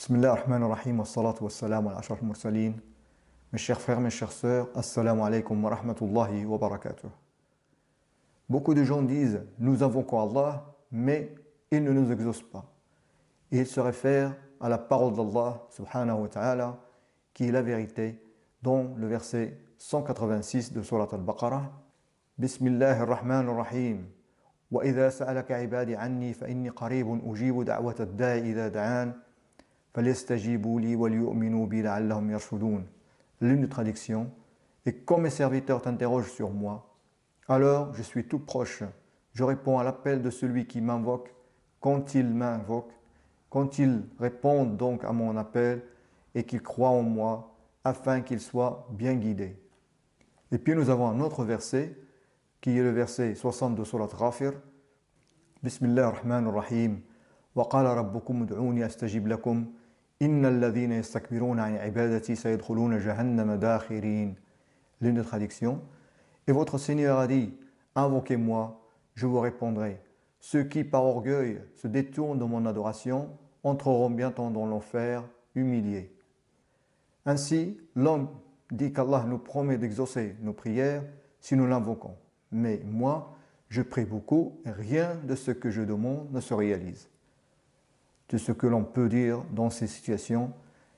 Bismillah ar-Rahman ar-Rahim, wa salatu wa salam ala ashraf al-mursalin. Mes chers frères, mes chères sœurs, assalamu alaikum wa rahmatullahi wa barakatuh. Beaucoup de gens disent nous invoquons Allah, mais il ne nous exauce pas. Et ils se réfèrent à la parole d'Allah subhanahu wa ta'ala, qui est la vérité, dans le verset 186 de Surat al-Baqarah. Bismillah ar-Rahman ar-Rahim. Wa idha sa'alaka ibadi anni fa inni qaribun ujibu da'wata ad-da'i idha da'an. L'une des traductions est quand mes serviteurs t'interrogent sur moi, alors je suis tout proche. Je réponds à l'appel de celui qui m'invoque quand il m'invoque, quand il répond donc à mon appel et qu'il croit en moi afin qu'il soit bien guidé. Et puis nous avons un autre verset qui est le verset 60 de Surat Ghafir. Bismillah ar-Rahman ar-Rahim. Wa qala rabbukum ud'uni astajib lakum. L'une des traductions. Et votre Seigneur a dit, invoquez-moi, je vous répondrai. Ceux qui par orgueil se détournent de mon adoration entreront bientôt dans l'enfer, humiliés. Ainsi, l'homme dit qu'Allah nous promet d'exaucer nos prières si nous l'invoquons. Mais moi, je prie beaucoup et rien de ce que je demande ne se réalise. De ce que l'on peut dire dans ces situations,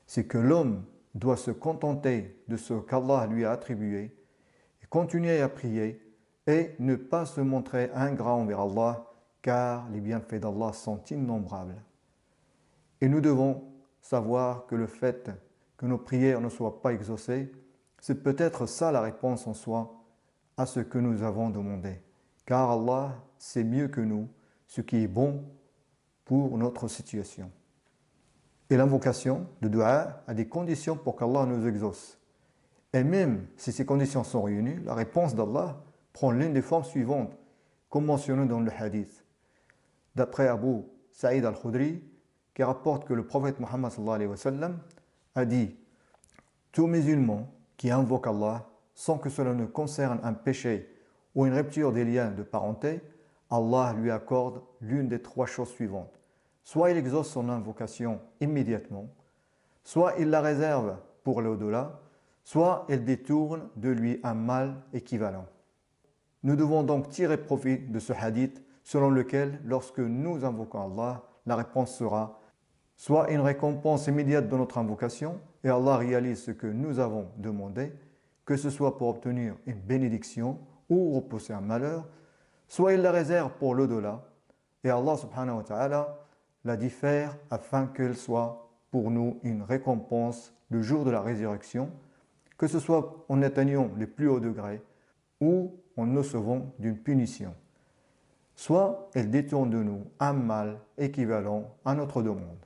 c'est que l'homme doit se contenter de ce qu'Allah lui a attribué et continuer à prier et ne pas se montrer ingrat envers Allah, car les bienfaits d'Allah sont innombrables. Et nous devons savoir que le fait que nos prières ne soient pas exaucées, c'est peut-être ça la réponse en soi à ce que nous avons demandé. Car Allah sait mieux que nous ce qui est bon pour notre situation. Et l'invocation de dua a des conditions pour qu'Allah nous exauce. Et même si ces conditions sont réunies, la réponse d'Allah prend l'une des formes suivantes, comme mentionné dans le hadith. D'après Abu Sa'id al-Khudri, qui rapporte que le prophète Muhammad sallallahu alayhi wa sallam a dit « Tout musulman qui invoque Allah sans que cela ne concerne un péché ou une rupture des liens de parenté, Allah lui accorde l'une des trois choses suivantes. Soit il exauce son invocation immédiatement, soit il la réserve pour l'au-delà, soit il détourne de lui un mal équivalent. Nous devons donc tirer profit de ce hadith selon lequel, lorsque nous invoquons Allah, la réponse sera soit une récompense immédiate de notre invocation et Allah réalise ce que nous avons demandé, que ce soit pour obtenir une bénédiction ou repousser un malheur, soit il la réserve pour l'au-delà, et Allah subhanahu wa ta'ala la diffère afin qu'elle soit pour nous une récompense le jour de la résurrection, que ce soit en atteignant les plus hauts degrés ou en nous sauvant d'une punition. Soit elle détourne de nous un mal équivalent à notre demande.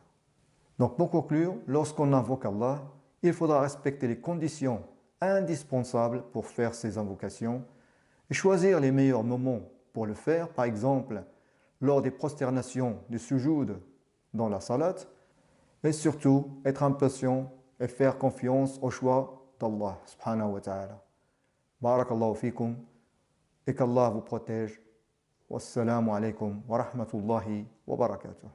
Donc pour conclure, lorsqu'on invoque Allah, il faudra respecter les conditions indispensables pour faire ces invocations et choisir les meilleurs moments pour le faire, par exemple lors des prosternations du sujoud dans la salat, et surtout être impatient et faire confiance au choix d'Allah subhanahu wa ta'ala. Barakallahu fikum et qu'Allah vous protège. Wassalamu alaikum wa rahmatullahi wa barakatuh.